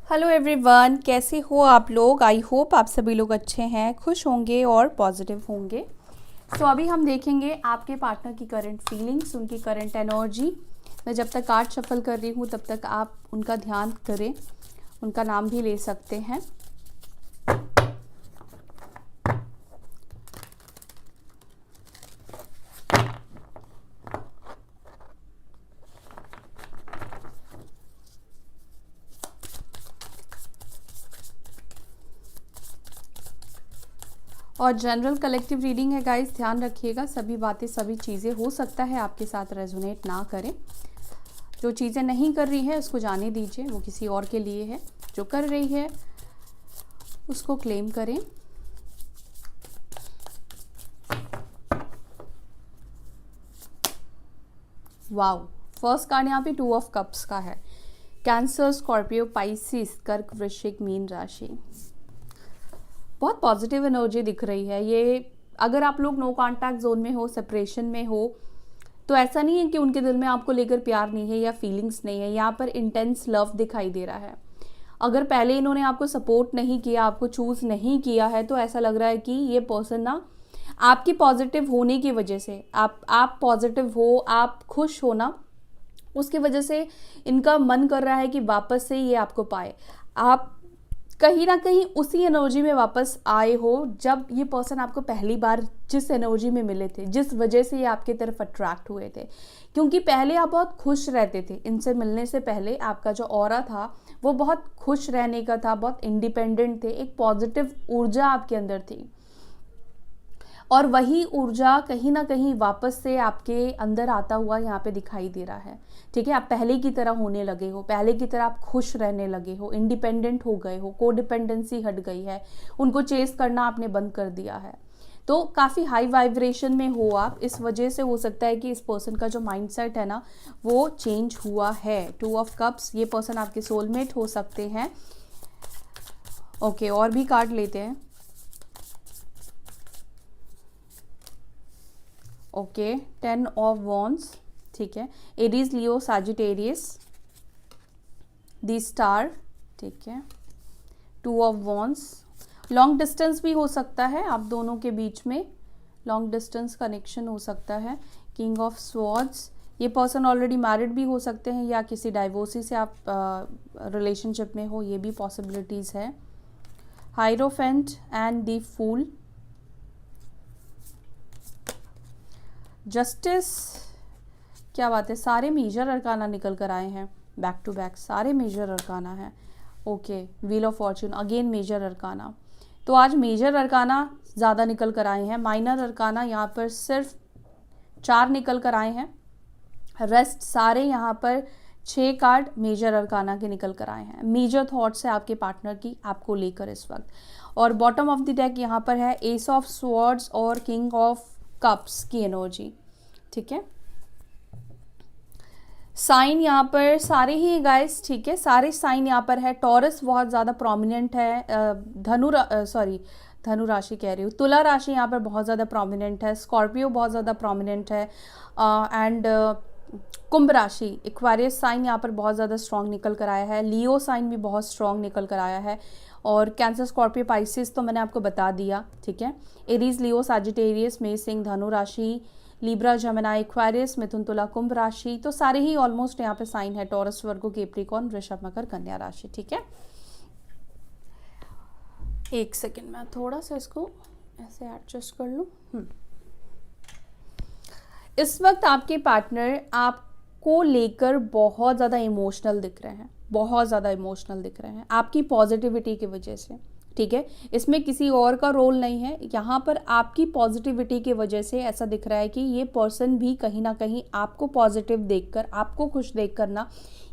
Hello everyone, कैसे हो आप लोग। आई होप आप सभी लोग अच्छे हैं, खुश होंगे और पॉजिटिव होंगे। अभी हम देखेंगे आपके पार्टनर की करंट फीलिंग्स, उनकी करंट एनर्जी। मैं जब तक कार्ड शफल कर रही हूँ तब तक आप उनका ध्यान करें, उनका नाम भी ले सकते हैं। और जनरल कलेक्टिव रीडिंग है गाइस, ध्यान रखिएगा सभी बातें सभी चीज़ें हो सकता है आपके साथ रेजोनेट ना करें। जो चीज़ें नहीं कर रही है उसको जाने दीजिए, वो किसी और के लिए है। जो कर रही है उसको क्लेम करें। वाओ, फर्स्ट कार्ड यहाँ पे 2 ऑफ कप्स का है। कैंसर, स्कॉर्पियो, पाइसिस, कर्क, वृश्चिक, मीन राशि। बहुत पॉजिटिव एनर्जी दिख रही है। ये अगर आप लोग नो कांटेक्ट जोन में हो, सेपरेशन में हो, तो ऐसा नहीं है कि उनके दिल में आपको लेकर प्यार नहीं है या फीलिंग्स नहीं है। यहाँ पर इंटेंस लव दिखाई दे रहा है। अगर पहले इन्होंने आपको सपोर्ट नहीं किया, आपको चूज नहीं किया है, तो ऐसा लग रहा है कि ये पर्सन ना आपकी पॉजिटिव होने की वजह से, आप पॉजिटिव हो, आप खुश हो ना, उसकी वजह से इनका मन कर रहा है कि वापस से ये आपको पाए। आप कहीं ना कहीं उसी एनर्जी में वापस आए हो जब ये पर्सन आपको पहली बार जिस एनर्जी में मिले थे, जिस वजह से ये आपके तरफ अट्रैक्ट हुए थे। क्योंकि पहले आप बहुत खुश रहते थे, इनसे मिलने से पहले आपका जो ऑरा था वो बहुत खुश रहने का था, बहुत इंडिपेंडेंट थे, एक पॉजिटिव ऊर्जा आपके अंदर थी। और वही ऊर्जा कहीं ना कहीं वापस से आपके अंदर आता हुआ यहाँ पे दिखाई दे रहा है। ठीक है, आप पहले की तरह होने लगे हो, पहले की तरह आप खुश रहने लगे हो, इंडिपेंडेंट हो गए हो, कोडिपेंडेंसी हट गई है, उनको चेस करना आपने बंद कर दिया है। तो काफ़ी हाई वाइब्रेशन में हो आप, इस वजह से हो सकता है कि इस पर्सन का जो माइंडसेट है ना वो चेंज हुआ है। 2 ऑफ कप्स, ये पर्सन आपके सोलमेट हो सकते हैं। ओके, और भी कार्ड लेते हैं। ओके, 10 ऑफ वॉन्ड्स, ठीक है। एरीज, लियो, सैजिटेरियस, दी स्टार, ठीक है। 2 ऑफ वॉन्ड्स, लॉन्ग डिस्टेंस भी हो सकता है आप दोनों के बीच में, लॉन्ग डिस्टेंस कनेक्शन हो सकता है। किंग ऑफ स्वॉर्ड्स, ये पर्सन ऑलरेडी मैरिड भी हो सकते हैं या किसी डाइवोर्सी से आप रिलेशनशिप में हो, ये भी पॉसिबिलिटीज़ है। हाइरोफेंट एंड दी फूल, जस्टिस, क्या बात है, सारे मेजर अरकाना निकल कर आए हैं, बैक टू बैक सारे मेजर अरकाना हैं। Okay, wheel of fortune, again major arcana. तो आज मेजर अरकाना ज़्यादा निकल कर आए हैं, माइनर अरकाना यहाँ पर सिर्फ 4 निकल कर आए हैं। रेस्ट सारे यहाँ पर 6 कार्ड मेजर अरकाना के निकल कर आए हैं। मेजर थॉट्स है आपके पार्टनर की आपको लेकर इस वक्त। और बॉटम ऑफ द डेक यहाँ पर है एस ऑफ स्वॉर्ड्स और किंग ऑफ कप्स की एनर्जी, ठीक है। साइन यहाँ पर सारे ही गाइस, ठीक है, सारे साइन यहाँ पर है। टॉरस बहुत ज़्यादा प्रोमिनेंट है, धनु राशि कह रही हूँ, तुला राशि यहाँ पर बहुत ज़्यादा प्रोमिनेंट है, स्कॉर्पियो बहुत ज़्यादा प्रोमिनेंट है, एंड कुंभ राशि, एक्वेरियस साइन यहाँ पर बहुत ज़्यादा स्ट्रॉन्ग निकल कर आया है, लियो साइन भी बहुत स्ट्रॉन्ग निकल कर आया है, और कैंसर, स्कॉर्पियो, पाइसिस तो मैंने आपको बता दिया, ठीक है। एरीज, लियो, सैजिटेरियस, मेष, सिंह, धनु राशि, लिब्रा, जमिनाई, एक्वेरियस, मिथुन, तुला, कुंभ राशि, तो सारे ही ऑलमोस्ट यहाँ पे साइन है। टॉरस, वर्गो, कैप्रिकॉर्न, वृषभ, मकर, कन्या राशि, ठीक है। एक सेकेंड में थोड़ा सा इसको ऐसे एडजस्ट कर लूँ। इस वक्त आपके पार्टनर आपको लेकर बहुत ज़्यादा इमोशनल दिख रहे हैं, बहुत ज़्यादा इमोशनल दिख रहे हैं आपकी पॉजिटिविटी की वजह से, ठीक है। इसमें किसी और का रोल नहीं है, यहाँ पर आपकी पॉजिटिविटी की वजह से ऐसा दिख रहा है कि ये पर्सन भी कहीं ना कहीं आपको पॉजिटिव देखकर, आपको खुश देखकर ना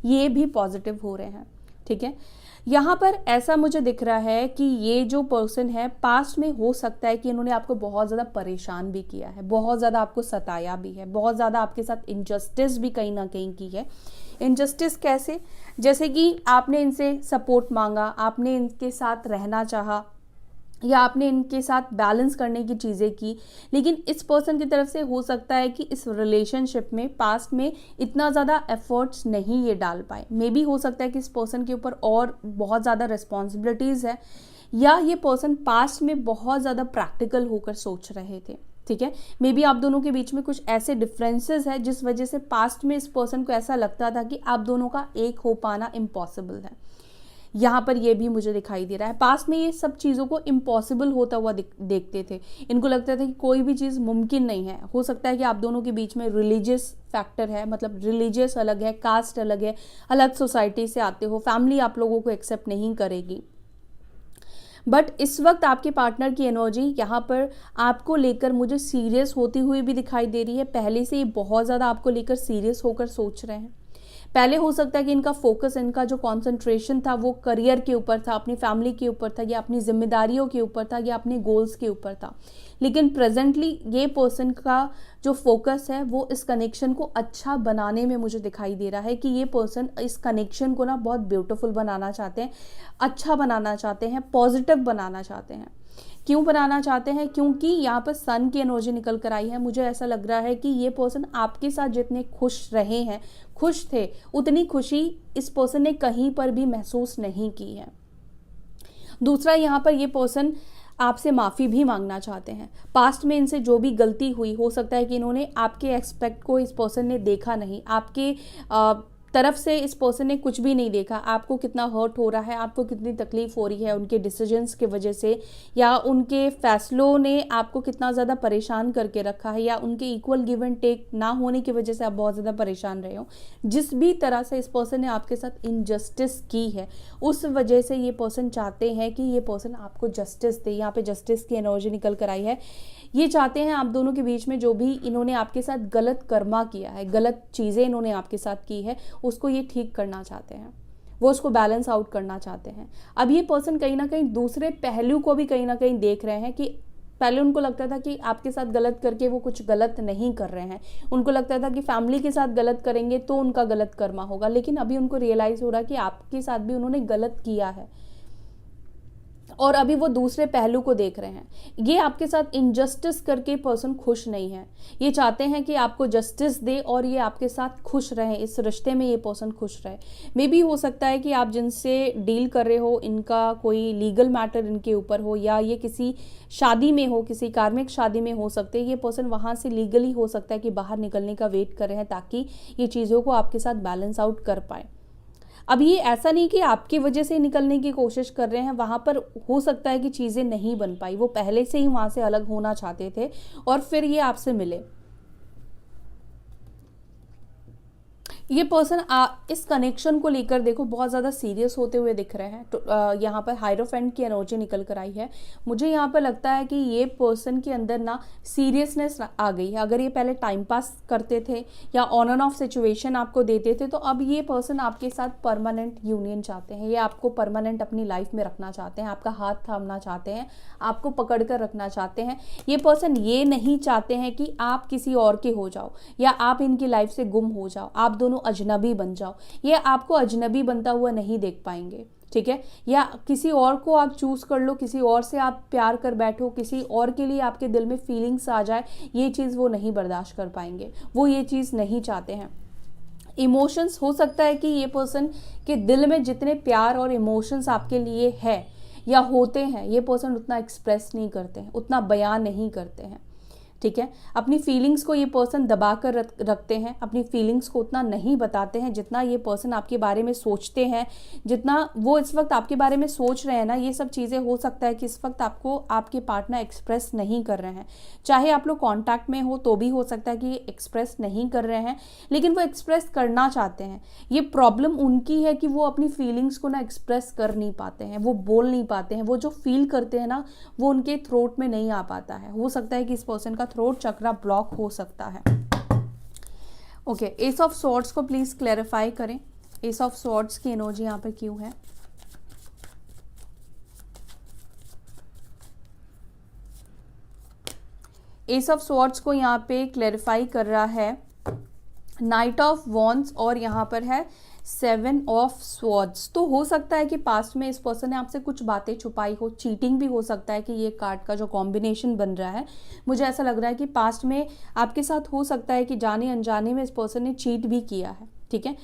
ये भी पॉजिटिव हो रहे हैं, ठीक है। यहाँ पर ऐसा मुझे दिख रहा है कि ये जो पर्सन है पास्ट में हो सकता है कि इन्होंने आपको बहुत ज़्यादा परेशान भी किया है, बहुत ज़्यादा आपको सताया भी है, बहुत ज़्यादा आपके साथ इनजस्टिस भी कहीं ना कहीं की है। इनजस्टिस कैसे, जैसे कि आपने इनसे सपोर्ट मांगा, आपने इनके साथ रहना चाहा, या आपने इनके साथ बैलेंस करने की चीज़ें की, लेकिन इस पर्सन की तरफ से हो सकता है कि इस रिलेशनशिप में पास्ट में इतना ज़्यादा एफर्ट्स नहीं ये डाल पाए। मे बी हो सकता है कि इस पर्सन के ऊपर और बहुत ज़्यादा रिस्पॉन्सिबिलिटीज़ है, या ये पर्सन पास्ट में बहुत ज़्यादा प्रैक्टिकल होकर सोच रहे थे। ठीक है, मे बी आप दोनों के बीच में कुछ ऐसे डिफरेंसेस है जिस वजह से पास्ट में इस पर्सन को ऐसा लगता था कि आप दोनों का एक हो पाना इम्पॉसिबल है। यहाँ पर ये भी मुझे दिखाई दे रहा है, पास्ट में ये सब चीज़ों को इम्पॉसिबल होता हुआ देखते थे। इनको लगता था कि कोई भी चीज़ मुमकिन नहीं है। हो सकता है कि आप दोनों के बीच में रिलीजियस फैक्टर है, मतलब रिलीजियस अलग है, कास्ट अलग है, अलग सोसाइटी से आते हो, फैमिली आप लोगों को एक्सेप्ट नहीं करेगी। बट इस वक्त आपके पार्टनर की एनर्जी यहाँ पर आपको लेकर मुझे सीरियस होती हुई भी दिखाई दे रही है। पहले से ही बहुत ज़्यादा आपको लेकर सीरियस होकर सोच रहे हैं। पहले हो सकता है कि इनका फोकस, इनका जो कंसंट्रेशन था वो करियर के ऊपर था, अपनी फैमिली के ऊपर था, या अपनी जिम्मेदारियों के ऊपर था, या अपने गोल्स के ऊपर था। लेकिन प्रेजेंटली ये पर्सन का जो फोकस है वो इस कनेक्शन को अच्छा बनाने में मुझे दिखाई दे रहा है कि ये पर्सन इस कनेक्शन को ना बहुत ब्यूटीफुल बनाना चाहते हैं, अच्छा बनाना चाहते हैं, पॉजिटिव बनाना चाहते हैं। क्यों बनाना चाहते हैं? क्योंकि यहाँ पर सन की एनर्जी निकल कर आई है। मुझे ऐसा लग रहा है कि ये पर्सन आपके साथ जितने खुश रहे हैं, खुश थे, उतनी खुशी इस पर्सन ने कहीं पर भी महसूस नहीं की है। दूसरा, यहाँ पर ये पर्सन आपसे माफ़ी भी मांगना चाहते हैं। पास्ट में इनसे जो भी गलती हुई, हो सकता है कि इन्होंने आपके एक्सपेक्ट को इस पर्सन ने देखा नहीं, आपके तरफ से इस पर्सन ने कुछ भी नहीं देखा, आपको कितना हर्ट हो रहा है, आपको कितनी तकलीफ हो रही है उनके डिसीजंस की वजह से, या उनके फैसलों ने आपको कितना ज़्यादा परेशान करके रखा है, या उनके इक्वल गिव एंड टेक ना होने की वजह से आप बहुत ज़्यादा परेशान रहे हो। जिस भी तरह से इस पर्सन ने आपके साथ इनजस्टिस की है, उस वजह से ये पर्सन चाहते हैं कि ये पर्सन आपको जस्टिस दे। यहाँ पे जस्टिस की एनर्जी निकल कर आई है। ये चाहते हैं आप दोनों के बीच में जो भी इन्होंने आपके साथ गलत कर्मा किया है, गलत चीज़ें इन्होंने आपके साथ की है, उसको ये ठीक करना चाहते हैं, वो उसको बैलेंस आउट करना चाहते हैं। अब ये पर्सन कहीं ना कहीं दूसरे पहलू को भी कहीं ना कहीं देख रहे हैं कि पहले उनको लगता था कि आपके साथ गलत करके वो कुछ गलत नहीं कर रहे हैं, उनको लगता था कि फैमिली के साथ गलत करेंगे तो उनका गलत कर्मा होगा, लेकिन अभी उनको रियलाइज़ हो रहा है कि आपके साथ भी उन्होंने गलत किया है और अभी वो दूसरे पहलू को देख रहे हैं। ये आपके साथ इनजस्टिस करके पर्सन खुश नहीं है, ये चाहते हैं कि आपको जस्टिस दे और ये आपके साथ खुश रहें, इस रिश्ते में ये पर्सन खुश रहे। मे बी हो सकता है कि आप जिनसे डील कर रहे हो इनका कोई लीगल मैटर इनके ऊपर हो, या ये किसी शादी में हो, किसी कार्मिक शादी में हो सकते हैं। ये पर्सन वहाँ से लीगली हो सकता है कि बाहर निकलने का वेट कर रहे हैं ताकि ये चीज़ों को आपके साथ बैलेंस आउट कर पाए। अब ये ऐसा नहीं कि आपकी वजह से निकलने की कोशिश कर रहे हैं, वहाँ पर हो सकता है कि चीज़ें नहीं बन पाई, वो पहले से ही वहाँ से अलग होना चाहते थे और फिर ये आपसे मिले। ये पर्सन इस कनेक्शन को लेकर देखो बहुत ज़्यादा सीरियस होते हुए दिख रहे हैं। तो यहाँ पर हायरोफेंट की एनर्जी निकल कर आई है। मुझे यहाँ पर लगता है कि ये पर्सन के अंदर ना सीरियसनेस आ गई है। अगर ये पहले टाइम पास करते थे या ऑन एंड ऑफ सिचुएशन आपको देते थे, तो अब ये पर्सन आपके साथ परमानेंट यूनियन चाहते हैं। ये आपको परमानेंट अपनी लाइफ में रखना चाहते हैं, आपका हाथ थामना चाहते हैं, आपको पकड़ कर रखना चाहते हैं। ये पर्सन ये नहीं चाहते हैं कि आप किसी और के हो जाओ या आप इनकी लाइफ से गुम हो जाओ, आप दोनों अजनबी बन जाओ। ये आपको अजनबी बनता हुआ नहीं देख पाएंगे, ठीक है? या किसी और को आप चूज कर लो, किसी और से आप प्यार कर बैठो, किसी और के लिए आपके दिल में फीलिंग्स आ जाए, ये चीज़ वो नहीं बर्दाश्त कर पाएंगे, वो ये चीज़ नहीं चाहते हैं। इमोशंस, हो सकता है कि ये पर्सन के दिल में जितने प्यार और इमोशंस आपके लिए है या होते हैं, ये पर्सन उतना एक्सप्रेस नहीं करते हैं, उतना बयान नहीं करते हैं, ठीक है? अपनी फीलिंग्स को ये पर्सन दबा कर रखते हैं, अपनी फीलिंग्स को उतना नहीं बताते हैं जितना ये पर्सन आपके बारे में सोचते हैं। जितना वो इस वक्त आपके बारे में सोच रहे हैं ना, ये सब चीज़ें हो सकता है कि इस वक्त आपको आपके पार्टनर एक्सप्रेस नहीं कर रहे हैं। चाहे आप लोग कॉन्टैक्ट में हो तो भी हो सकता है कि ये एक्सप्रेस नहीं कर रहे हैं, लेकिन वो एक्सप्रेस करना चाहते हैं। ये प्रॉब्लम उनकी है कि वो अपनी फीलिंग्स को ना एक्सप्रेस कर नहीं पाते हैं, वो बोल नहीं पाते हैं, वो जो फील करते हैं ना वो उनके थ्रोट में नहीं आ पाता है। हो सकता है कि इस पर्सन का थ्रोट चक्रा ब्लॉक हो सकता है। ओके, एस ऑफ स्वॉर्ड्स को प्लीज क्लैरिफाई करें। एस ऑफ स्वॉर्ड्स की एनर्जी यहाँ पे क्यों है? एस ऑफ स्वॉर्ड्स को यहाँ पे क्लैरिफाई कर रहा है नाइट ऑफ वॉन्ड्स और यहाँ पर है 7 ऑफ स्वॉर्ड्स। तो हो सकता है कि पास्ट में इस पर्सन ने आपसे कुछ बातें छुपाई हो, चीटिंग भी हो सकता है कि ये कार्ड का जो कॉम्बिनेशन बन रहा है, मुझे ऐसा लग रहा है कि पास्ट में आपके साथ हो सकता है कि जाने अनजाने में इस पर्सन ने चीट भी किया है। ठीक है,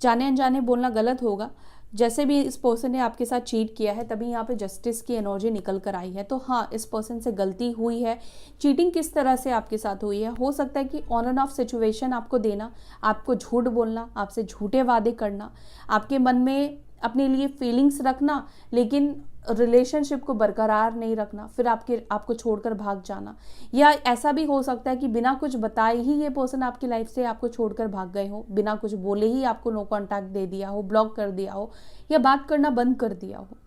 जाने अनजाने बोलना गलत होगा, जैसे भी इस पर्सन ने आपके साथ चीट किया है तभी यहाँ पे जस्टिस की एनर्जी निकल कर आई है। तो हाँ, इस पर्सन से गलती हुई है। चीटिंग किस तरह से आपके साथ हुई है, हो सकता है कि ऑन एंड ऑफ सिचुएशन आपको देना, आपको झूठ बोलना, आपसे झूठे वादे करना, आपके मन में अपने लिए फीलिंग्स रखना लेकिन रिलेशनशिप को बरकरार नहीं रखना, फिर आपको छोड़कर भाग जाना। या ऐसा भी हो सकता है कि बिना कुछ बताए ही ये पर्सन आपकी लाइफ से आपको छोड़कर भाग गए हो, बिना कुछ बोले ही आपको नो कांटेक्ट दे दिया हो, ब्लॉक कर दिया हो या बात करना बंद कर दिया हो।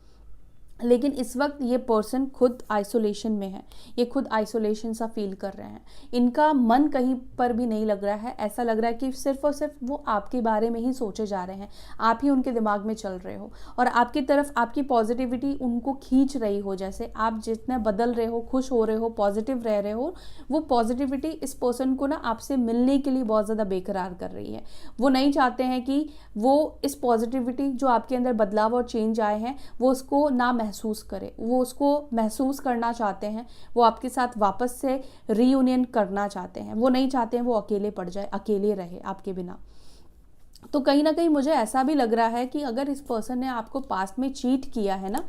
लेकिन इस वक्त ये पर्सन खुद आइसोलेशन में है, ये खुद आइसोलेशन सा फील कर रहे हैं, इनका मन कहीं पर भी नहीं लग रहा है। ऐसा लग रहा है कि सिर्फ और सिर्फ वो आपके बारे में ही सोचे जा रहे हैं, आप ही उनके दिमाग में चल रहे हो और आपकी तरफ आपकी पॉजिटिविटी उनको खींच रही हो। जैसे आप जितना बदल रहे हो, खुश हो रहे हो, पॉजिटिव रह रहे हो, वो पॉजिटिविटी इस पर्सन को ना आपसे मिलने के लिए बहुत ज़्यादा बेकरार कर रही है। वो नहीं चाहते हैं कि वो इस पॉजिटिविटी जो आपके अंदर बदलाव और चेंज आए हैं वो उसको ना महसूस करे, वो उसको महसूस करना चाहते हैं, वो आपके साथ वापस से रीयूनियन करना चाहते हैं। वो नहीं चाहते हैं वो अकेले पड़ जाए, अकेले रहे आपके बिना। तो कहीं ना कहीं मुझे ऐसा भी लग रहा है कि अगर इस पर्सन ने आपको पास्ट में चीट किया है ना,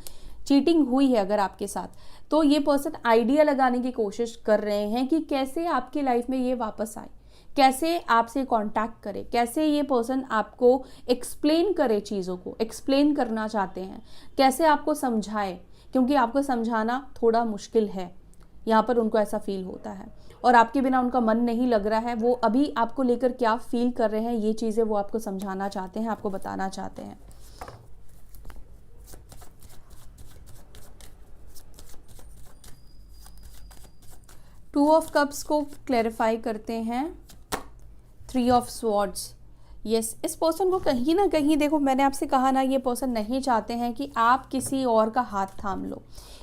चीटिंग हुई है अगर आपके साथ, तो ये पर्सन आइडिया लगाने की कोशिश कर रहे हैं कि कैसे आपकी लाइफ में ये वापस आए, कैसे आपसे कांटेक्ट करे, कैसे ये पर्सन आपको एक्सप्लेन करे, चीज़ों को एक्सप्लेन करना चाहते हैं, कैसे आपको समझाए, क्योंकि आपको समझाना थोड़ा मुश्किल है, यहाँ पर उनको ऐसा फील होता है और आपके बिना उनका मन नहीं लग रहा है। वो अभी आपको लेकर क्या फील कर रहे हैं, ये चीज़ें वो आपको समझाना चाहते हैं, आपको बताना चाहते हैं। टू ऑफ कप्स को क्लैरिफाई करते हैं, 3 ऑफ स्वॉर्ड्स। यस, इस पर्सन को कहीं ना कहीं, देखो मैंने आपसे कहा ना, ये पर्सन नहीं चाहते हैं कि आप किसी और का हाथ थाम लो।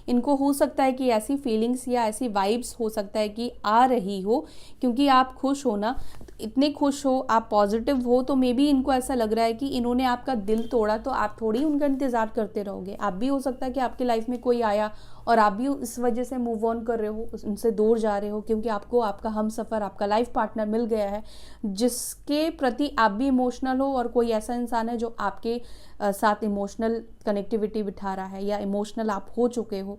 इनको हो सकता है कि ऐसी फीलिंग्स या ऐसी वाइब्स हो सकता है कि आ रही हो, क्योंकि आप खुश हो ना, इतने खुश हो, आप पॉजिटिव हो, तो मे बी इनको ऐसा लग रहा है कि इन्होंने आपका दिल तोड़ा तो आप थोड़ी उनका इंतज़ार करते रहोगे। आप भी हो सकता है कि आपकी लाइफ में कोई आया और आप भी इस वजह से मूव ऑन कर रहे हो, उनसे दूर जा रहे हो, क्योंकि आपको आपका हमसफ़र, आपका लाइफ पार्टनर मिल गया है जिसके प्रति आप भी इमोशनल हो और कोई ऐसा इंसान है जो आपके साथ इमोशनल कनेक्टिविटी बिठा रहा है या इमोशनल आप हो चुके हो।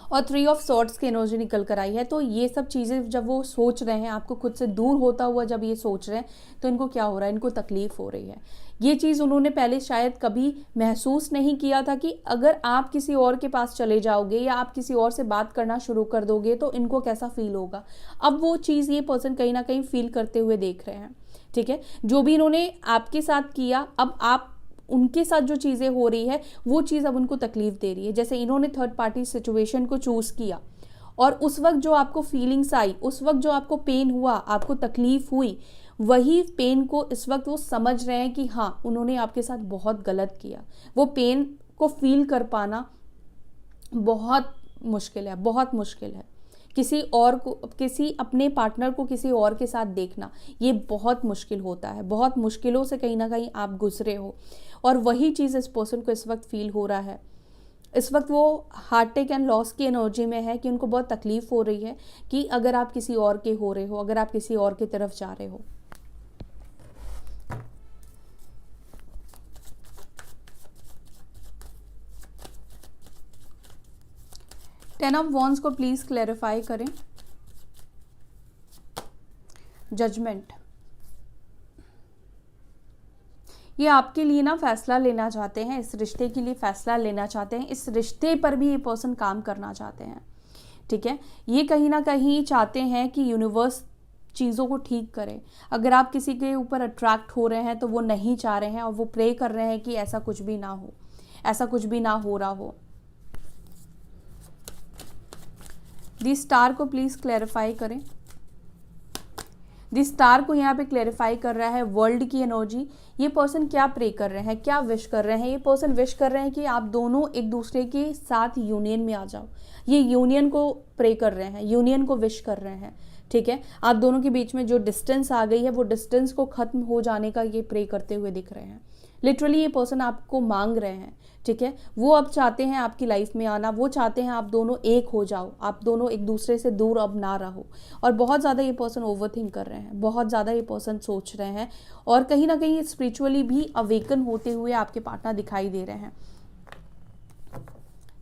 और 3 ऑफ सॉर्ड्स की एनर्जी निकल कर आई है। तो ये सब चीज़ें जब वो सोच रहे हैं, आपको खुद से दूर होता हुआ जब ये सोच रहे हैं, तो इनको क्या हो रहा है, इनको तकलीफ हो रही है। ये चीज़ उन्होंने पहले शायद कभी महसूस नहीं किया था कि अगर आप किसी और के पास चले जाओगे या आप किसी और से बात करना शुरू कर दोगे तो इनको कैसा फील होगा। अब वो चीज़ ये पर्सन कहीं ना कहीं फील करते हुए देख रहे हैं। ठीक है, जो भी इन्होंने आपके साथ किया, अब आप उनके साथ जो चीज़ें हो रही है वो चीज़ अब उनको तकलीफ दे रही है। जैसे इन्होंने थर्ड पार्टी सिचुएशन को चूज़ किया और उस वक्त जो आपको फीलिंग्स आई, उस वक्त जो आपको पेन हुआ, आपको तकलीफ हुई, वही पेन को इस वक्त वो समझ रहे हैं कि हाँ, उन्होंने आपके साथ बहुत गलत किया। वो पेन को फील कर पाना बहुत मुश्किल है, बहुत मुश्किल है। किसी और को, किसी अपने पार्टनर को किसी और के साथ देखना, ये बहुत मुश्किल होता है। बहुत मुश्किलों से कहीं ना कहीं आप गुजरे हो और वही चीज़ इस पर्सन को इस वक्त फील हो रहा है। इस वक्त वो हार्ट टेक एंड लॉस की एनर्जी में है कि उनको बहुत तकलीफ हो रही है कि अगर आप किसी और के हो रहे हो, अगर आप किसी और की तरफ जा रहे हो। टेन ऑफ वॉन्ड्स को प्लीज क्लैरिफाई करें। जजमेंट, ये आपके लिए ना फैसला लेना चाहते हैं, इस रिश्ते के लिए फैसला लेना चाहते हैं, इस रिश्ते पर भी ये पर्सन काम करना चाहते हैं। ठीक है, ये कहीं ना कहीं चाहते हैं कि यूनिवर्स चीज़ों को ठीक करे। अगर आप किसी के ऊपर अट्रैक्ट हो रहे हैं तो वो नहीं चाह रहे हैं और वो प्रे कर रहे हैं कि ऐसा कुछ भी ना हो, ऐसा कुछ भी ना हो रहा हो। दी स्टार को प्लीज क्लैरिफाई करें। दी स्टार को यहाँ पे क्लैरिफाई कर रहा है वर्ल्ड की एनर्जी। ये पर्सन क्या प्रे कर रहे हैं, क्या विश कर रहे हैं? ये पर्सन विश कर रहे हैं कि आप दोनों एक दूसरे के साथ यूनियन में आ जाओ। ये यूनियन को प्रे कर रहे हैं, यूनियन को विश कर रहे हैं। ठीक है, आप दोनों के बीच में जो डिस्टेंस आ गई है वो डिस्टेंस को खत्म हो जाने का ये प्रे करते हुए दिख रहे हैं। लिटरली ये पर्सन आपको मांग रहे हैं, ठीक है, वो अब चाहते हैं आपकी लाइफ में आना, वो चाहते हैं आप दोनों एक हो जाओ, आप दोनों एक दूसरे से दूर अब ना रहो। और बहुत ज़्यादा ये पर्सन ओवरथिंक कर रहे हैं, बहुत ज़्यादा ये पर्सन सोच रहे हैं, और कहीं ना कहीं स्पिरिचुअली भी अवेकन होते हुए आपके पार्टनर दिखाई दे रहे हैं।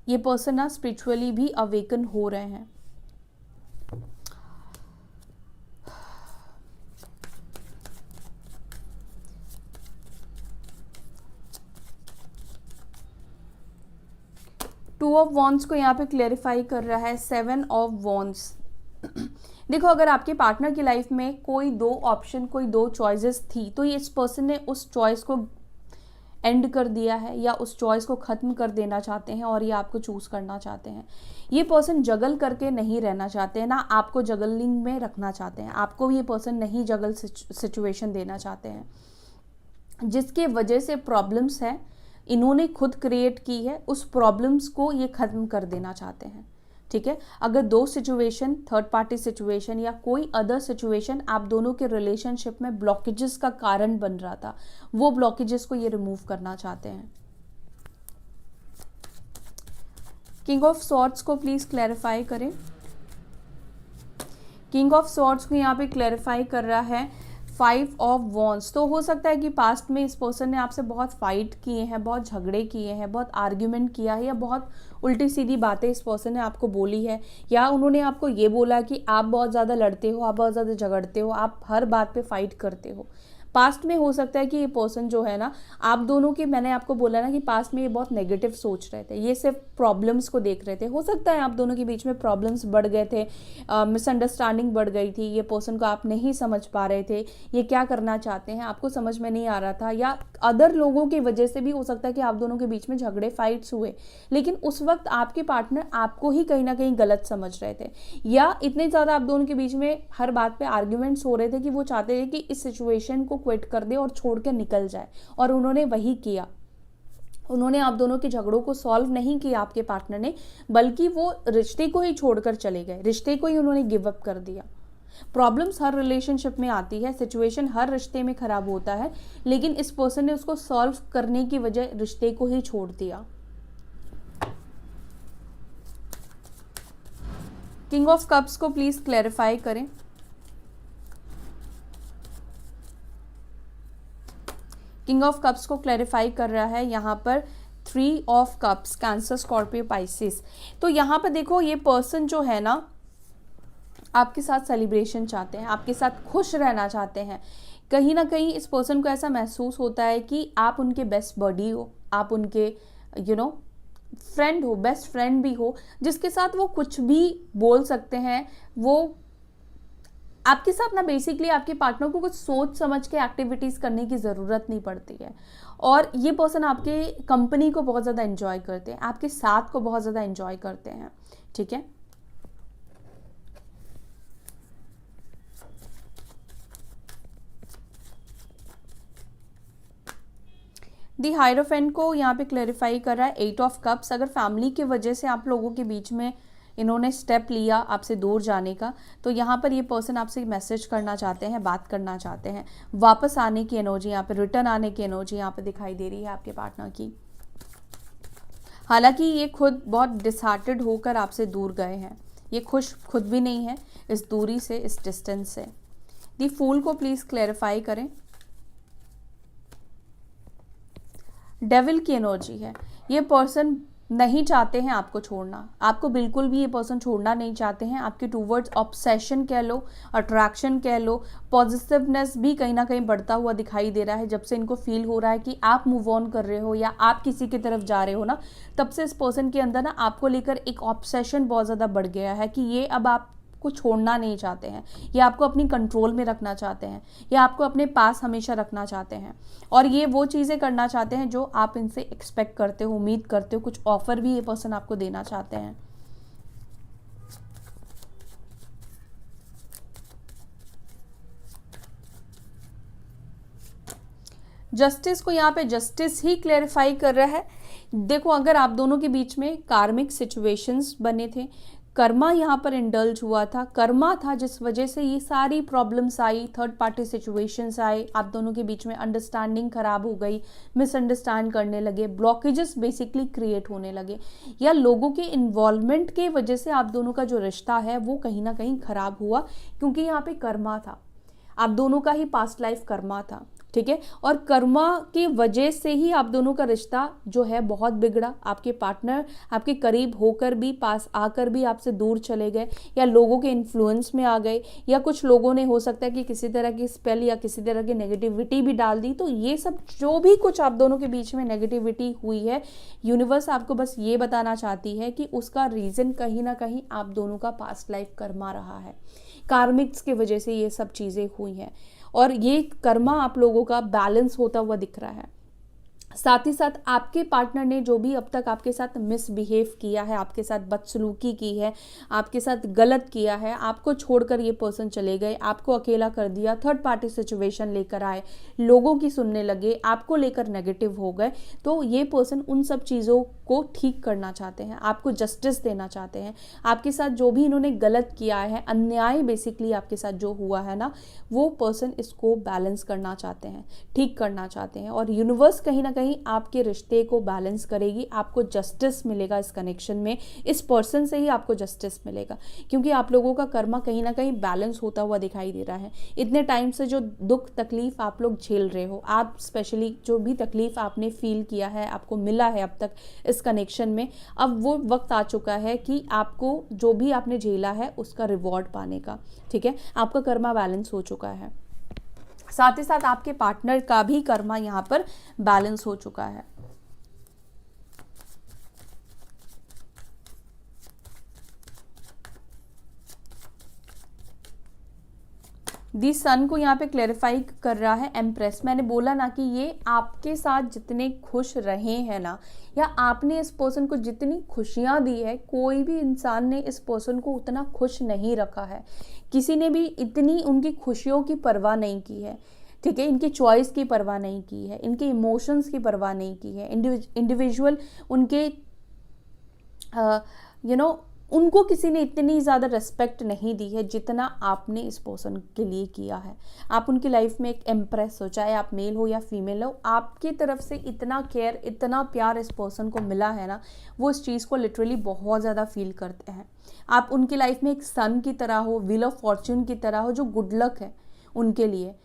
ये पर्सन ना स्पिरिचुअली भी अवेकन हो रहे हैं। टू ऑफ वॉन्ड्स को यहाँ पे क्लेरिफाई कर रहा है 7 ऑफ वॉन्ड्स। देखो, अगर आपके पार्टनर की लाइफ में कोई दो ऑप्शन, कोई दो चॉइसेस थी, तो ये इस पर्सन ने उस चॉइस को एंड कर दिया है या उस चॉइस को ख़त्म कर देना चाहते हैं और ये आपको चूज़ करना चाहते हैं। ये पर्सन जगल करके नहीं रहना चाहते हैं, ना आपको जगलिंग में रखना चाहते हैं, आपको ये पर्सन नहीं जगल सिचुएशन देना चाहते हैं। जिसके वजह से प्रॉब्लम्स है इन्होंने खुद क्रिएट की है, उस प्रॉब्लम्स को ये ख़त्म कर देना चाहते हैं, ठीक है। अगर दो सिचुएशन, थर्ड पार्टी सिचुएशन या कोई अदर सिचुएशन आप दोनों के रिलेशनशिप में ब्लॉकेजेस का कारण बन रहा था, वो ब्लॉकेजेस को ये रिमूव करना चाहते हैं। किंग ऑफ सॉर्ड्स को प्लीज क्लैरिफाई करें। किंग ऑफ सॉर्ड्स को यहाँ पे क्लैरिफाई कर रहा है 5 ऑफ वॉन्ड्स। तो हो सकता है कि पास्ट में इस पर्सन ने आपसे बहुत फाइट किए हैं, बहुत झगड़े किए हैं, बहुत आर्ग्यूमेंट किया है, या बहुत उल्टी सीधी बातें इस पर्सन ने आपको बोली है, या उन्होंने आपको ये बोला कि आप बहुत ज़्यादा लड़ते हो, आप बहुत ज़्यादा झगड़ते हो, आप हर बात पे फाइट करते हो। पास्ट में हो सकता है कि ये पर्सन जो है ना, आप दोनों की, मैंने आपको बोला ना कि पास्ट में ये बहुत नेगेटिव सोच रहे थे, ये सिर्फ प्रॉब्लम्स को देख रहे थे। हो सकता है आप दोनों के बीच में प्रॉब्लम्स बढ़ गए थे, मिसअंडरस्टैंडिंग बढ़ गई थी, ये पर्सन को आप नहीं समझ पा रहे थे, ये क्या करना चाहते हैं आपको समझ में नहीं आ रहा था, या अदर लोगों की वजह से भी हो सकता है कि आप दोनों के बीच में झगड़े फाइट्स हुए, लेकिन उस वक्त आपके पार्टनर आपको ही कहीं ना कहीं गलत समझ रहे थे, या इतने ज़्यादा आप दोनों के बीच में हर बात पे आर्ग्यूमेंट्स हो रहे थे कि वो चाहते थे कि इस सिचुएशन को क्विट कर दे और छोड़ के निकल जाए, और उन्होंने वही किया। उन्होंने आप दोनों के झगड़ों को सॉल्व नहीं किया आपके पार्टनर ने, बल्कि वो रिश्ते को ही छोड़कर चले गए, रिश्ते को ही उन्होंने गिव अप कर दिया। प्रॉब्लम्स हर रिलेशनशिप में आती है, सिचुएशन हर रिश्ते में खराब होता है, लेकिन इस पर्सन ने उसको सॉल्व करने की वजह रिश्ते को ही छोड़ दिया। किंग ऑफ कप्स को प्लीज क्लैरिफाई करें। किंग ऑफ कप्स को क्लैरिफाई कर रहा है यहाँ पर 3 of cups, cancer, Scorpio, Pisces. तो यहाँ पर देखो, ये पर्सन जो है ना आपके साथ सेलिब्रेशन चाहते हैं, आपके साथ खुश रहना चाहते हैं। कहीं ना कहीं इस पर्सन को ऐसा महसूस होता है कि आप उनके बेस्ट बडी हो, आप उनके फ्रेंड हो, बेस्ट फ्रेंड भी हो, जिसके साथ वो कुछ भी बोल सकते हैं। वो आपके साथ ना बेसिकली आपके पार्टनर को कुछ सोच समझ के एक्टिविटीज़ करने की ज़रूरत नहीं पड़ती है, और ये पर्सन आपके कंपनी को बहुत ज़्यादा एंजॉय करते हैं, आपके साथ को बहुत ज़्यादा एंजॉय करते हैं, ठीक है। दी हायरोफेंट को यहाँ पे क्लैरिफाई कर रहा है 8 ऑफ कप्स। अगर फैमिली की वजह से आप लोगों के बीच में इन्होंने स्टेप लिया आपसे दूर जाने का, तो यहाँ पर ये पर्सन आपसे मैसेज करना चाहते हैं, बात करना चाहते हैं, वापस आने की एनर्जी, यहाँ पे रिटर्न आने की एनर्जी यहाँ पे दिखाई दे रही है आपके पार्टनर की। हालांकि ये खुद बहुत डिसहार्टेड होकर आपसे दूर गए हैं, ये खुश खुद भी नहीं है इस दूरी से, इस डिस्टेंस से। दी फूल को प्लीज क्लैरिफाई करें। डेविल की एनर्जी है, ये पर्सन नहीं चाहते हैं आपको छोड़ना, आपको बिल्कुल भी ये पर्सन छोड़ना नहीं चाहते हैं। आपके टूवर्ड्स ऑब्सेशन कह लो, अट्रैक्शन कह लो, पॉजिटिवनेस भी कहीं ना कहीं बढ़ता हुआ दिखाई दे रहा है। जब से इनको फील हो रहा है कि आप मूव ऑन कर रहे हो या आप किसी की तरफ जा रहे हो ना, तब से इस पर्सन के अंदर ना आपको लेकर एक ऑब्सेशन बहुत ज़्यादा बढ़ गया है कि ये अब आप को छोड़ना नहीं चाहते हैं, या आपको अपनी कंट्रोल में रखना चाहते हैं, या आपको अपने पास हमेशा रखना चाहते हैं, और ये वो चीज़ें करना चाहते हैं जो आप इनसे एक्सपेक्ट करते हो, उम्मीद करते हो। कुछ ऑफर भी ये पर्सन आपको देना चाहते हैं। जस्टिस को यहाँ पे जस्टिस ही क्लैरिफाई कर रहा है। देखो, अगर आप दोनों के बीच में कार्मिक सिचुएशंस बने थे, कर्मा यहाँ पर इंडल्ज हुआ था, कर्मा था जिस वजह से ये सारी प्रॉब्लम्स आई, थर्ड पार्टी सिचुएशंस आए, आप दोनों के बीच में अंडरस्टैंडिंग खराब हो गई, मिसअंडरस्टैंड करने लगे, ब्लॉकेजेस बेसिकली क्रिएट होने लगे, या लोगों के इन्वॉल्वमेंट के वजह से आप दोनों का जो रिश्ता है वो कहीं ना कहीं खराब हुआ, क्योंकि यहाँ पे कर्मा था, आप दोनों का ही पास्ट लाइफ कर्मा था, ठीक है। और कर्मा की वजह से ही आप दोनों का रिश्ता जो है बहुत बिगड़ा, आपके पार्टनर आपके करीब होकर भी, पास आकर भी आपसे दूर चले गए, या लोगों के इन्फ्लुएंस में आ गए, या कुछ लोगों ने हो सकता है कि किसी तरह की स्पेल या किसी तरह की नेगेटिविटी भी डाल दी। तो ये सब जो भी कुछ आप दोनों के बीच में नेगेटिविटी हुई है, यूनिवर्स आपको बस ये बताना चाहती है कि उसका रीज़न कहीं ना कहीं आप दोनों का पास्ट लाइफ कर्मा रहा है, कार्मिक्स की वजह से ये सब चीज़ें हुई हैं, और ये कर्मा आप लोगों का बैलेंस होता हुआ दिख रहा है। साथ ही साथ आपके पार्टनर ने जो भी अब तक आपके साथ मिसबिहेव किया है, आपके साथ बदसलूकी की है, आपके साथ गलत किया है, आपको छोड़कर ये पर्सन चले गए, आपको अकेला कर दिया, थर्ड पार्टी सिचुएशन लेकर आए, लोगों की सुनने लगे, आपको लेकर नेगेटिव हो गए, तो ये पर्सन उन सब चीज़ों को ठीक करना चाहते हैं, आपको जस्टिस देना चाहते हैं। आपके साथ जो भी इन्होंने गलत किया है, अन्याय बेसिकली आपके साथ जो हुआ है ना, वो पर्सन इसको बैलेंस करना चाहते हैं, ठीक करना चाहते हैं, और यूनिवर्स कहीं ना कहीं आपके रिश्ते को बैलेंस करेगी, आपको जस्टिस मिलेगा इस कनेक्शन में, इस पर्सन से ही आपको जस्टिस मिलेगा, क्योंकि आप लोगों का कर्मा कहीं ना कहीं बैलेंस होता हुआ दिखाई दे रहा है। इतने टाइम से जो दुख तकलीफ आप लोग झेल रहे हो, आप स्पेशली जो भी तकलीफ आपने फील किया है, आपको मिला है अब तक इस कनेक्शन में, अब वो वक्त आ चुका है कि आपको जो भी आपने झेला है उसका रिवॉर्ड पाने का, ठीक है। आपका कर्मा बैलेंस हो चुका है, साथ ही साथ आपके पार्टनर का भी कर्मा यहाँ पर बैलेंस हो चुका है। दी सन को यहाँ पे क्लैरिफाई कर रहा है एम्प्रेस। मैंने बोला ना कि ये आपके साथ जितने खुश रहे हैं ना, या आपने इस पर्सन को जितनी खुशियाँ दी है, कोई भी इंसान ने इस पर्सन को उतना खुश नहीं रखा है, किसी ने भी इतनी उनकी खुशियों की परवाह नहीं की है, ठीक है, इनकी चॉइस की परवाह नहीं की है, इनके इमोशंस की परवाह नहीं की है, इंडिविजुअल उनके उनको किसी ने इतनी ज़्यादा रिस्पेक्ट नहीं दी है जितना आपने इस पर्सन के लिए किया है। आप उनकी लाइफ में एक एम्प्रेस हो, चाहे आप मेल हो या फीमेल हो, आपकी तरफ से इतना केयर, इतना प्यार इस पर्सन को मिला है ना, वो इस चीज़ को लिटरली बहुत ज़्यादा फील करते हैं। आप उनकी लाइफ में एक सन की तरह हो, व्हील ऑफ फॉर्च्यून की तरह हो, जो गुड लक है उनके लिए,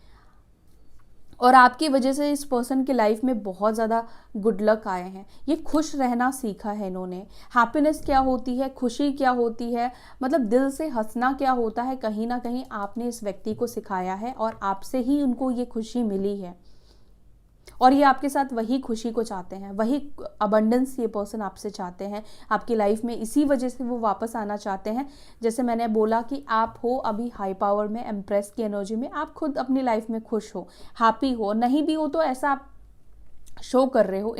और आपकी वजह से इस पर्सन की लाइफ में बहुत ज़्यादा गुड लक आए हैं। ये खुश रहना सीखा है इन्होंने, हैप्पीनेस क्या होती है, खुशी क्या होती है, मतलब दिल से हंसना क्या होता है, कहीं ना कहीं आपने इस व्यक्ति को सिखाया है, और आपसे ही उनको ये खुशी मिली है, और ये आपके साथ वही खुशी को चाहते हैं, वही अबंडेंस ये पर्सन आपसे चाहते हैं आपकी लाइफ में, इसी वजह से वो वापस आना चाहते हैं। जैसे मैंने बोला कि आप हो अभी हाई पावर में, एम्प्रेस की एनर्जी में, आप खुद अपनी लाइफ में खुश हो, हैप्पी हो, नहीं भी हो तो ऐसा आप शो कर रहे हो,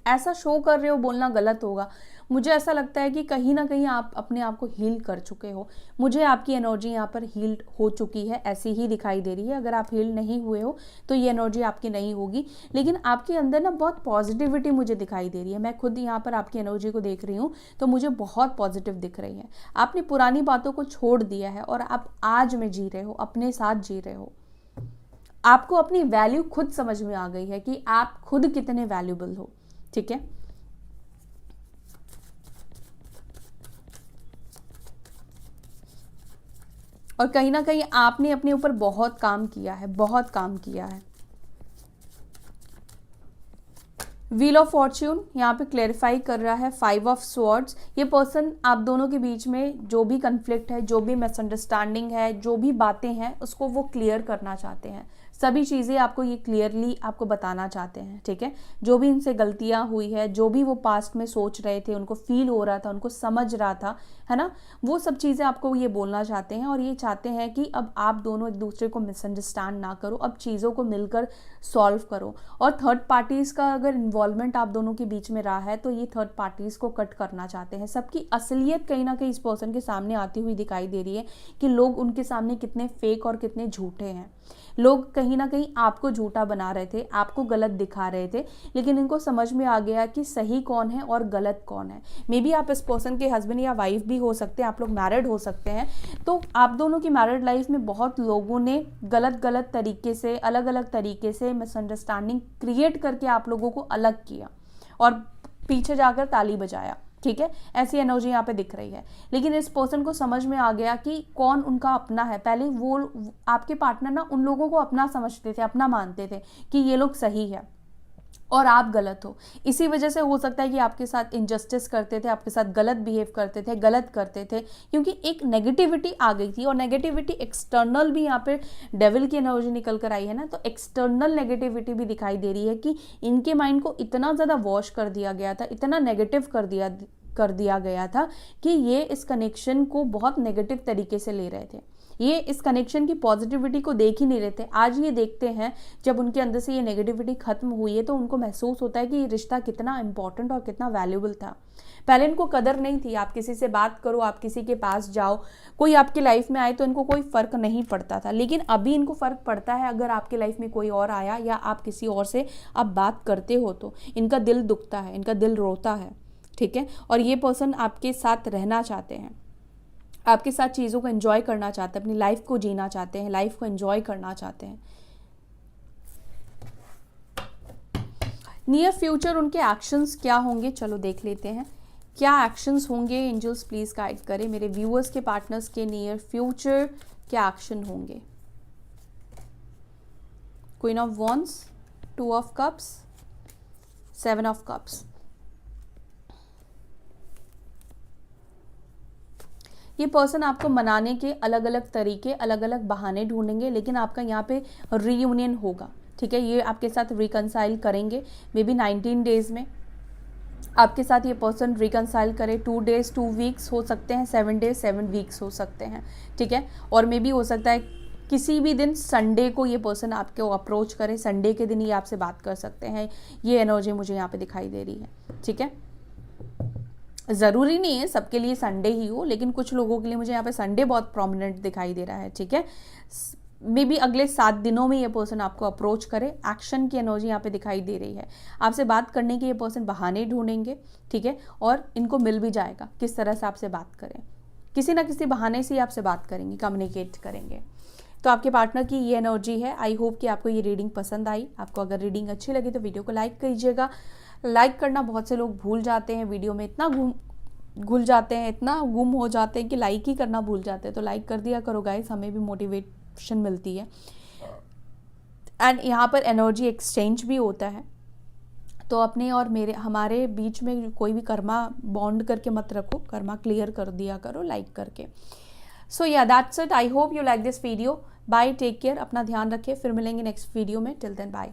ऐसा शो कर रहे हो बोलना गलत होगा, मुझे ऐसा लगता है कि कहीं ना कहीं आप अपने आप को हील कर चुके हो। मुझे आपकी एनर्जी यहाँ पर हील्ड हो चुकी है, ऐसी ही दिखाई दे रही है। अगर आप हील नहीं हुए हो तो ये एनर्जी आपकी नहीं होगी, लेकिन आपके अंदर ना बहुत पॉजिटिविटी मुझे दिखाई दे रही है। मैं खुद यहाँ पर आपकी एनर्जी को देख रही हूँ तो मुझे बहुत पॉजिटिव दिख रही है। आपने पुरानी बातों को छोड़ दिया है और आप आज में जी रहे हो, अपने साथ जी रहे हो। आपको अपनी वैल्यू खुद समझ में आ गई है कि आप खुद कितने वैल्यूबल हो, ठीक है। और कहीं ना कहीं आपने अपने ऊपर बहुत काम किया है, बहुत काम किया है। व्हील ऑफ फॉर्च्यून यहाँ पे क्लैरिफाई कर रहा है 5 ऑफ स्वॉर्ड्स। ये पर्सन आप दोनों के बीच में जो भी कन्फ्लिक्ट है, जो भी मिसअंडरस्टैंडिंग है, जो भी बातें हैं, उसको वो क्लियर करना चाहते हैं। सभी चीज़ें आपको ये क्लियरली आपको बताना चाहते हैं, ठीक है। जो भी इनसे गलतियां हुई है, जो भी वो पास्ट में सोच रहे थे, उनको फील हो रहा था, उनको समझ रहा था, है ना, वो सब चीज़ें आपको ये बोलना चाहते हैं। और ये चाहते हैं कि अब आप दोनों एक दूसरे को मिसअंडरस्टैंड ना करो, अब चीज़ों को मिलकर सॉल्व करो। और थर्ड पार्टीज़ का अगर इन्वॉल्वमेंट आप दोनों के बीच में रहा है तो ये थर्ड पार्टीज़ को कट करना चाहते हैं। सबकी असलियत कहीं ना कहीं इस पर्सन के सामने आती हुई दिखाई दे रही है कि लोग उनके सामने कितने फेक और कितने झूठे हैं। लोग कहीं ना कहीं आपको झूठा बना रहे थे, आपको गलत दिखा रहे थे, लेकिन इनको समझ में आ गया कि सही कौन है और गलत कौन है। मे बी आप इस पर्सन के हस्बैंड या वाइफ भी हो सकते हैं, आप लोग मैरिड हो सकते हैं। तो आप दोनों की मैरिड लाइफ में बहुत लोगों ने गलत तरीके से, अलग अलग तरीके से मिसअंडरस्टैंडिंग क्रिएट करके आप लोगों को अलग किया और पीछे जाकर ताली बजाया, ठीक है। ऐसी एनर्जी यहाँ पे दिख रही है। लेकिन इस पर्सन को समझ में आ गया कि कौन उनका अपना है। पहले वो आपके पार्टनर ना उन लोगों को अपना समझते थे, अपना मानते थे कि ये लोग सही है और आप गलत हो। इसी वजह से हो सकता है कि आपके साथ इनजस्टिस करते थे, आपके साथ गलत बिहेव करते थे, गलत करते थे, क्योंकि एक नेगेटिविटी आ गई थी। और नेगेटिविटी एक्सटर्नल भी यहाँ पे डेविल की एनर्जी निकल कर आई है ना, तो एक्सटर्नल नेगेटिविटी भी दिखाई दे रही है कि इनके माइंड को इतना ज़्यादा वॉश कर दिया गया था, इतना नेगेटिव कर दिया गया था कि ये इस कनेक्शन को बहुत नेगेटिव तरीके से ले रहे थे। ये इस कनेक्शन की पॉजिटिविटी को देख ही नहीं रहे थे। आज ये देखते हैं, जब उनके अंदर से ये नेगेटिविटी खत्म हुई है तो उनको महसूस होता है कि ये रिश्ता कितना इंपॉर्टेंट और कितना वैल्यूबल था। पहले इनको कदर नहीं थी। आप किसी से बात करो, आप किसी के पास जाओ, कोई आपकी लाइफ में आए तो इनको कोई फ़र्क नहीं पड़ता था। लेकिन अभी इनको फ़र्क पड़ता है। अगर आपकी लाइफ में कोई और आया या आप किसी और से आप बात करते हो तो इनका दिल दुखता है, इनका दिल रोता है, ठीक है। और ये पर्सन आपके साथ रहना चाहते हैं, आपके साथ चीज़ों को एंजॉय करना चाहते हैं, अपनी लाइफ को जीना चाहते हैं, लाइफ को एंजॉय करना चाहते हैं। नियर फ्यूचर उनके एक्शंस क्या होंगे, चलो देख लेते हैं क्या एक्शंस होंगे। एंजल्स प्लीज गाइड करें मेरे व्यूअर्स के, पार्टनर्स के नियर फ्यूचर क्या एक्शन होंगे। Queen of wands, 2 of cups, 7 of cups. ये पर्सन आपको मनाने के अलग अलग तरीके, अलग अलग बहाने ढूंढेंगे, लेकिन आपका यहाँ पे रीयूनियन होगा, ठीक है। ये आपके साथ रिकनसाइल करेंगे, मे बी 19 डेज में आपके साथ ये पर्सन रिकनसाइल करे। 2 डेज 2 वीक्स हो सकते हैं, 7 डेज 7 वीक्स हो सकते हैं, ठीक है। और मे बी हो सकता है किसी भी दिन संडे को ये पर्सन आपको अप्रोच करे, संडे के दिन ही आपसे बात कर सकते हैं। ये एनर्जी मुझे यहाँ पे दिखाई दे रही है, ठीक है। ज़रूरी नहीं है सबके लिए संडे ही हो, लेकिन कुछ लोगों के लिए मुझे यहाँ पे संडे बहुत प्रोमिनेंट दिखाई दे रहा है, ठीक है। मे बी अगले 7 दिनों में ये पर्सन आपको अप्रोच करे। एक्शन की एनर्जी यहाँ पे दिखाई दे रही है। आपसे बात करने के ये पर्सन बहाने ढूंढेंगे, ठीक है। और इनको मिल भी जाएगा किस तरह से आपसे बात करें, किसी ना किसी बहाने से ही आपसे बात करेंगे, कम्युनिकेट करेंगे। तो आपके पार्टनर की ये एनर्जी है। आई होप कि आपको ये रीडिंग पसंद आई। आपको अगर रीडिंग अच्छी लगी तो वीडियो को लाइक कीजिएगा। लाइक करना बहुत से लोग भूल जाते हैं, वीडियो में इतना घुल जाते हैं, इतना गुम हो जाते हैं कि लाइक ही करना भूल जाते हैं। तो लाइक कर दिया करो गाइस, हमें भी मोटिवेशन मिलती है। एंड यहाँ पर एनर्जी एक्सचेंज भी होता है। तो अपने और हमारे बीच में कोई भी कर्मा बॉन्ड करके मत रखो, कर्मा क्लियर कर दिया करो लाइक करके। So yeah that's it. I hope you like this video. Bye, take care, अपना ध्यान रखिए। फिर मिलेंगे नेक्स्ट वीडियो में। Till then bye.